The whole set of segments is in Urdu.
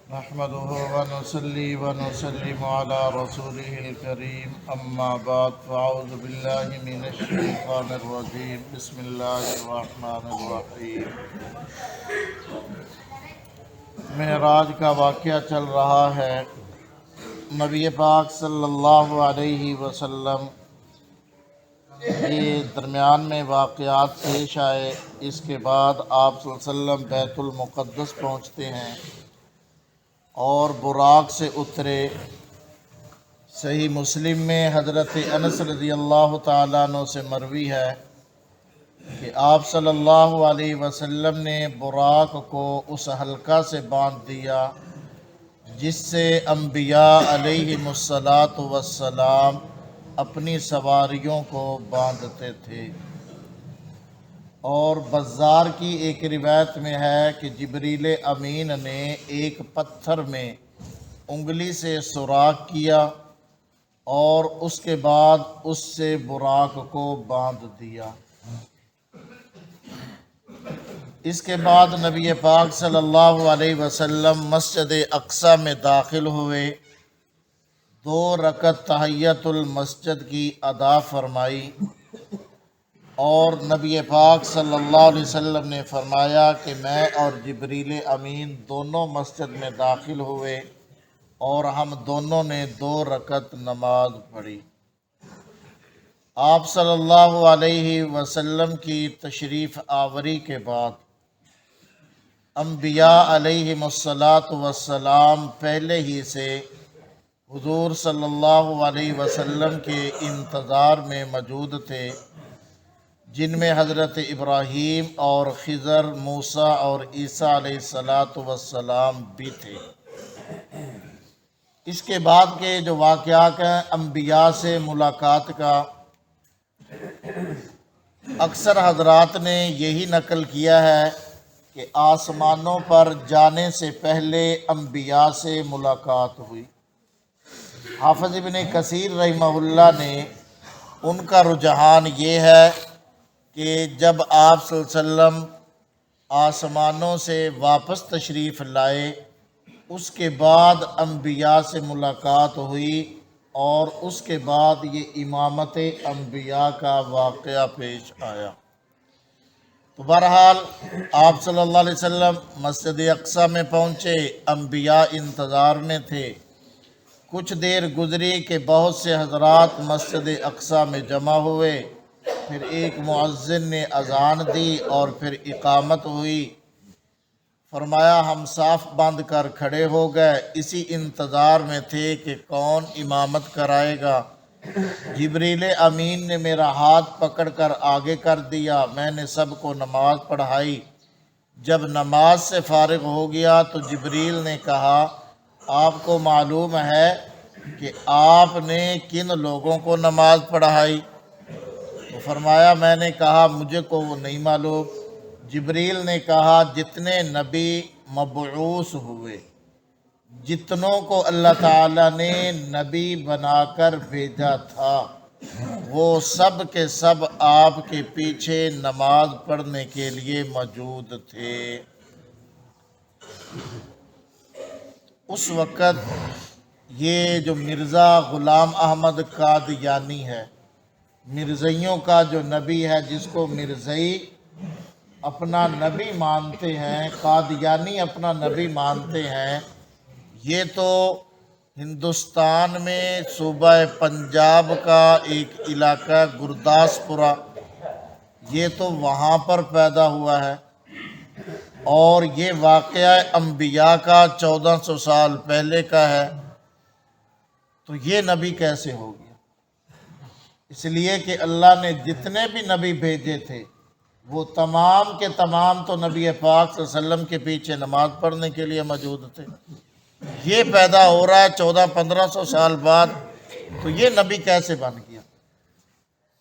نحمده ونصلي ونسلم على رسوله الكريم اما بعد فاعوذ بالله من الشيطان الرجيم بسم الله الرحمن الرحيم۔ معراج کا واقعہ چل رہا ہے۔ نبی پاک صلی اللہ علیہ وسلم یہ درمیان میں واقعات پیش آئے، اس کے بعد آپ صلی اللہ علیہ وسلم بیت المقدس پہنچتے ہیں اور براق سے اترے۔ صحیح مسلم میں حضرت انس رضی اللہ تعالیٰ عنہ سے مروی ہے کہ آپ صلی اللہ علیہ وسلم نے براق کو اس حلقہ سے باندھ دیا جس سے انبیاء علیہم السلام اپنی سواریوں کو باندھتے تھے۔ اور بزار کی ایک روایت میں ہے کہ جبریل امین نے ایک پتھر میں انگلی سے سوراخ کیا اور اس کے بعد اس سے براق کو باندھ دیا۔ اس کے بعد نبی پاک صلی اللہ علیہ وسلم مسجد اقصی میں داخل ہوئے، 2 رکعت تحیۃ المسجد کی ادا فرمائی، اور نبی پاک صلی اللہ علیہ وسلم نے فرمایا کہ میں اور جبریل امین دونوں مسجد میں داخل ہوئے اور ہم دونوں نے 2 رکعت نماز پڑھی۔ آپ صلی اللہ علیہ وسلم کی تشریف آوری کے بعد انبیاء علیہم السلام پہلے ہی سے حضور صلی اللہ علیہ وسلم کے انتظار میں موجود تھے، جن میں حضرت ابراہیم اور خضر، موسیٰ اور عیسیٰ علیہ السلام بھی تھے۔ اس کے بعد کے جو واقعات ہیں انبیاء سے ملاقات کا، اکثر حضرات نے یہی نقل کیا ہے کہ آسمانوں پر جانے سے پہلے انبیاء سے ملاقات ہوئی۔ حافظ ابن کثیر رحمہ اللہ نے ان کا رجحان یہ ہے کہ جب آپ صلی اللہ علیہ وسلم آسمانوں سے واپس تشریف لائے، اس کے بعد انبیاء سے ملاقات ہوئی اور اس کے بعد یہ امامت انبیاء کا واقعہ پیش آیا۔ تو بہرحال آپ صلی اللہ علیہ وسلم مسجد اقصی میں پہنچے، انبیاء انتظار میں تھے۔ کچھ دیر گزری کہ بہت سے حضرات مسجد اقصی میں جمع ہوئے، پھر ایک مؤذن نے اذان دی اور پھر اقامت ہوئی۔ فرمایا ہم صاف بند کر کھڑے ہو گئے، اسی انتظار میں تھے کہ کون امامت کرائے گا۔ جبریل امین نے میرا ہاتھ پکڑ کر آگے کر دیا، میں نے سب کو نماز پڑھائی۔ جب نماز سے فارغ ہو گیا تو جبریل نے کہا آپ کو معلوم ہے کہ آپ نے کن لوگوں کو نماز پڑھائی؟ تو فرمایا میں نے کہا مجھے کو وہ نہیں معلوم۔ جبریل نے کہا جتنے نبی مبعوث ہوئے، جتنوں کو اللہ تعالیٰ نے نبی بنا کر بھیجا تھا، وہ سب کے سب آپ کے پیچھے نماز پڑھنے کے لیے موجود تھے۔ اس وقت یہ جو مرزا غلام احمد قادیانی ہے، مرزائیوں کا جو نبی ہے، جس کو مرزائی اپنا نبی مانتے ہیں، قادیانی اپنا نبی مانتے ہیں، یہ تو ہندوستان میں صوبہ پنجاب کا ایک علاقہ گرداسپورہ، یہ تو وہاں پر پیدا ہوا ہے، اور یہ واقعہ انبیاء کا 1400 سال پہلے کا ہے، تو یہ نبی کیسے ہو گیا؟ اس لیے کہ اللہ نے جتنے بھی نبی بھیجے تھے وہ تمام کے تمام تو نبی پاک صلی اللہ علیہ وسلم کے پیچھے نماز پڑھنے کے لیے موجود تھے۔ یہ پیدا ہو رہا ہے 1400-1500 سال بعد، تو یہ نبی کیسے بن گیا؟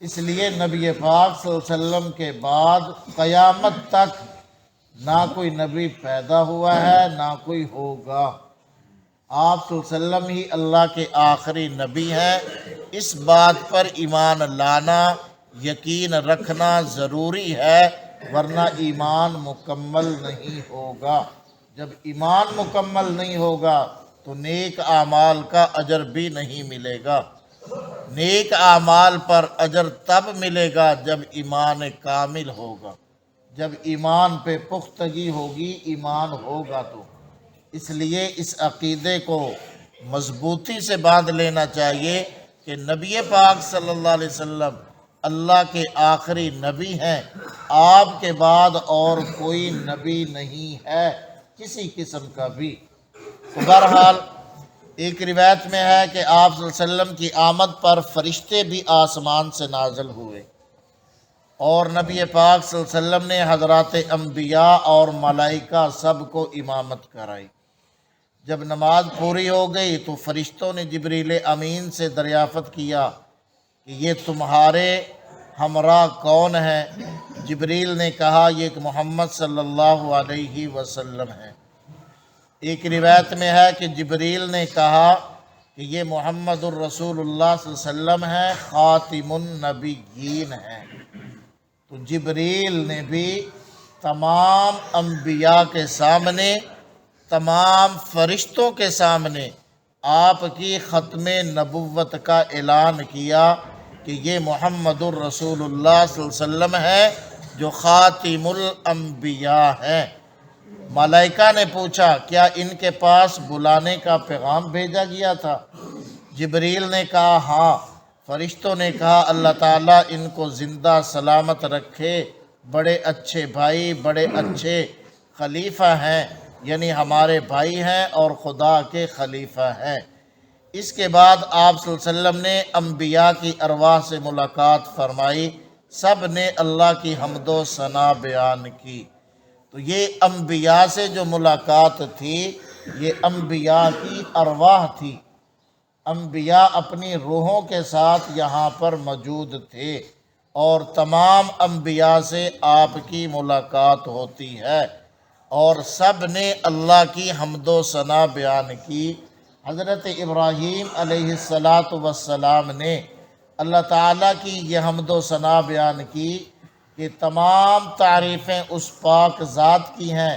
اس لیے نبی پاک صلی اللہ علیہ وسلم کے بعد قیامت تک نہ کوئی نبی پیدا ہوا ہے نہ کوئی ہوگا۔ آپ صلی اللہ علیہ وسلم ہی اللہ کے آخری نبی ہیں۔ اس بات پر ایمان لانا، یقین رکھنا ضروری ہے، ورنہ ایمان مکمل نہیں ہوگا۔ جب ایمان مکمل نہیں ہوگا تو نیک اعمال کا اجر بھی نہیں ملے گا۔ نیک اعمال پر اجر تب ملے گا جب ایمان کامل ہوگا، جب ایمان پہ پختگی ہوگی، ایمان ہوگا تو۔ اس لیے اس عقیدے کو مضبوطی سے باندھ لینا چاہیے کہ نبی پاک صلی اللہ علیہ وسلم اللہ کے آخری نبی ہیں، آپ کے بعد اور کوئی نبی نہیں ہے کسی قسم کا بھی۔ تو بہرحال ایک روایت میں ہے کہ آپ صلی اللہ علیہ وسلم کی آمد پر فرشتے بھی آسمان سے نازل ہوئے اور نبی پاک صلی اللہ علیہ وسلم نے حضرات انبیاء اور ملائکہ سب کو امامت کرائی۔ جب نماز پوری ہو گئی تو فرشتوں نے جبریل امین سے دریافت کیا کہ یہ تمہارے ہمراہ کون ہے؟ جبریل نے کہا یہ کہ محمد صلی اللہ علیہ وسلم ہے۔ ایک روایت میں ہے کہ جبریل نے کہا کہ یہ محمد الرسول اللہ صلی اللہ علیہ وسلم ہے، خاتم النبیین ہیں۔ تو جبریل نے بھی تمام انبیاء کے سامنے، تمام فرشتوں کے سامنے آپ کی ختم نبوت کا اعلان کیا کہ یہ محمد الرسول اللہ صلی اللہ علیہ وسلم ہے جو خاتم الانبیاء ہیں۔ ملائکہ نے پوچھا کیا ان کے پاس بلانے کا پیغام بھیجا گیا تھا؟ جبریل نے کہا ہاں۔ فرشتوں نے کہا اللہ تعالیٰ ان کو زندہ سلامت رکھے، بڑے اچھے بھائی، بڑے اچھے خلیفہ ہیں، یعنی ہمارے بھائی ہیں اور خدا کے خلیفہ ہیں۔ اس کے بعد آپ صلی اللہ علیہ وسلم نے انبیاء کی ارواح سے ملاقات فرمائی، سب نے اللہ کی حمد و ثنا بیان کی۔ تو یہ انبیاء سے جو ملاقات تھی یہ انبیاء کی ارواح تھی، انبیاء اپنی روحوں کے ساتھ یہاں پر موجود تھے اور تمام انبیاء سے آپ کی ملاقات ہوتی ہے اور سب نے اللہ کی حمد و ثنا بیان کی۔ حضرت ابراہیم علیہ السلام نے اللہ تعالیٰ کی یہ حمد و ثنا بیان کی کہ تمام تعریفیں اس پاک ذات کی ہیں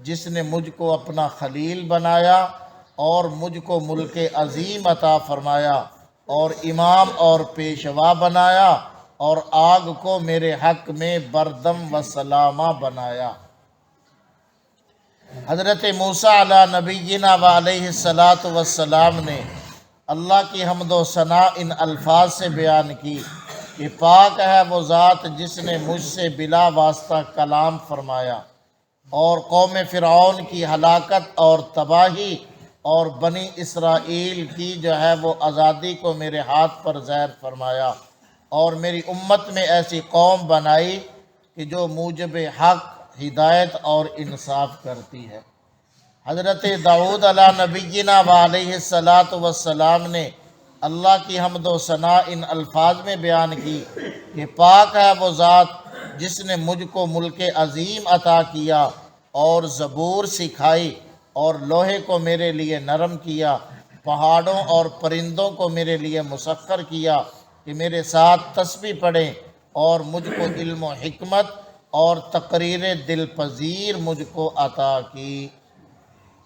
جس نے مجھ کو اپنا خلیل بنایا اور مجھ کو ملک عظیم عطا فرمایا اور امام اور پیشوا بنایا اور آگ کو میرے حق میں بردم و سلامہ بنایا۔ حضرت موسیٰ علیہ نبینا و علیہ السلام نے اللہ کی حمد و ثنا ان الفاظ سے بیان کی کہ پاک ہے وہ ذات جس نے مجھ سے بلا واسطہ کلام فرمایا اور قوم فرعون کی ہلاکت اور تباہی اور بنی اسرائیل کی جو ہے وہ آزادی کو میرے ہاتھ پر ظاہر فرمایا اور میری امت میں ایسی قوم بنائی کہ جو موجب حق، ہدایت اور انصاف کرتی ہے۔ حضرت داؤد علیہ نبینا و علیہ السلام نے اللہ کی حمد و ثنا ان الفاظ میں بیان کی کہ پاک ہے وہ ذات جس نے مجھ کو ملک عظیم عطا کیا اور زبور سکھائی اور لوہے کو میرے لیے نرم کیا، پہاڑوں اور پرندوں کو میرے لیے مسخر کیا کہ میرے ساتھ تسبیح پڑھیں اور مجھ کو علم و حکمت اور تقریر دل پذیر مجھ کو عطا کی۔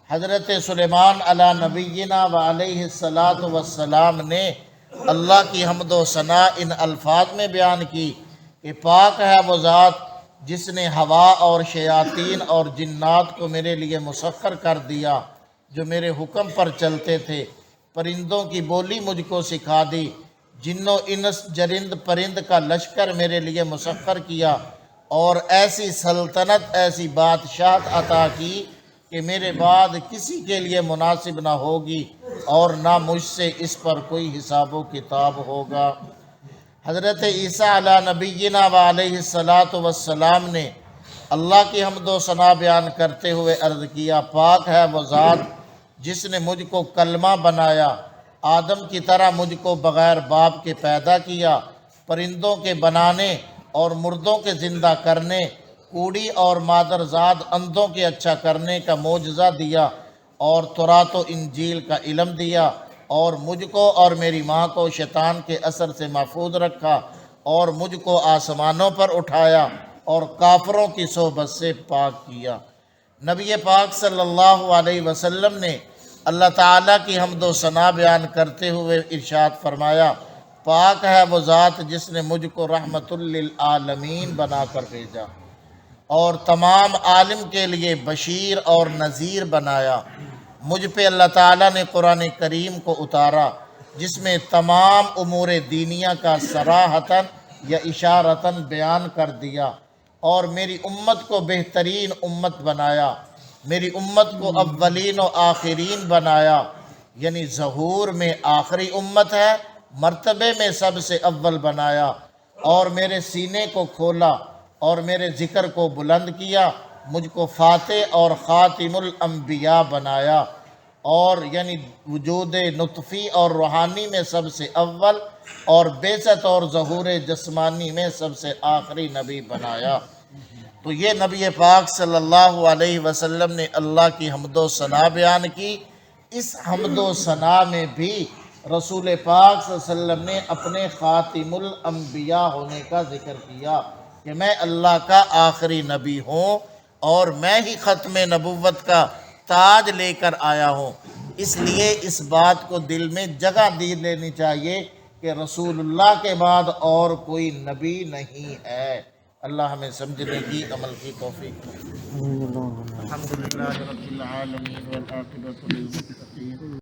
حضرت سلیمان علیہ نبینا و علیہ السلام نے اللہ کی حمد و ثنا ان الفاظ میں بیان کی کہ پاک ہے وہ ذات جس نے ہوا اور شیاطین اور جنات کو میرے لیے مسخر کر دیا جو میرے حکم پر چلتے تھے، پرندوں کی بولی مجھ کو سکھا دی، جن و انس جرند پرند کا لشکر میرے لیے مسخر کیا اور ایسی سلطنت، ایسی بادشاہت عطا کی کہ میرے بعد کسی کے لیے مناسب نہ ہوگی اور نہ مجھ سے اس پر کوئی حساب و کتاب ہوگا۔ حضرت عیسیٰ علیہ نبینا و علیہ السلام نے اللہ کی حمد و ثنا بیان کرتے ہوئے عرض کیا پاک ہے وہ ذات جس نے مجھ کو کلمہ بنایا، آدم کی طرح مجھ کو بغیر باپ کے پیدا کیا، پرندوں کے بنانے اور مردوں کے زندہ کرنے، کوڑی اور مادرزاد اندھوں کے اچھا کرنے کا معجزہ دیا اور تورات و انجیل کا علم دیا اور مجھ کو اور میری ماں کو شیطان کے اثر سے محفوظ رکھا اور مجھ کو آسمانوں پر اٹھایا اور کافروں کی صحبت سے پاک کیا۔ نبی پاک صلی اللہ علیہ وسلم نے اللہ تعالیٰ کی حمد و ثنا بیان کرتے ہوئے ارشاد فرمایا، پاک ہے وہ ذات جس نے مجھ کو رحمت للعالمین بنا کر بھیجا اور تمام عالم کے لیے بشیر اور نذیر بنایا۔ مجھ پہ اللہ تعالیٰ نے قرآن کریم کو اتارا جس میں تمام امور دینیہ کا صراحتاً یا اشارتاً بیان کر دیا، اور میری امت کو بہترین امت بنایا، میری امت کو اولین و آخرین بنایا، یعنی ظہور میں آخری امت ہے، مرتبے میں سب سے اول بنایا، اور میرے سینے کو کھولا اور میرے ذکر کو بلند کیا، مجھ کو فاتح اور خاتم الانبیاء بنایا، اور یعنی وجود نطفی اور روحانی میں سب سے اول، اور بعثت اور ظہور جسمانی میں سب سے آخری نبی بنایا۔ تو یہ نبی پاک صلی اللہ علیہ وسلم نے اللہ کی حمد و ثنا بیان کی۔ اس حمد و ثنا میں بھی رسول پاک صلی اللہ علیہ وسلم نے اپنے خاتم الانبیاء ہونے کا ذکر کیا کہ میں اللہ کا آخری نبی ہوں اور میں ہی ختم نبوت کا تاج لے کر آیا ہوں۔ اس لیے اس بات کو دل میں جگہ دی لینی چاہیے کہ رسول اللہ کے بعد اور کوئی نبی نہیں ہے۔ اللہ ہمیں سمجھنے کی، عمل کی توفیق دے۔ الحمدللہ رب العالمین والعاقبۃ للمتقین۔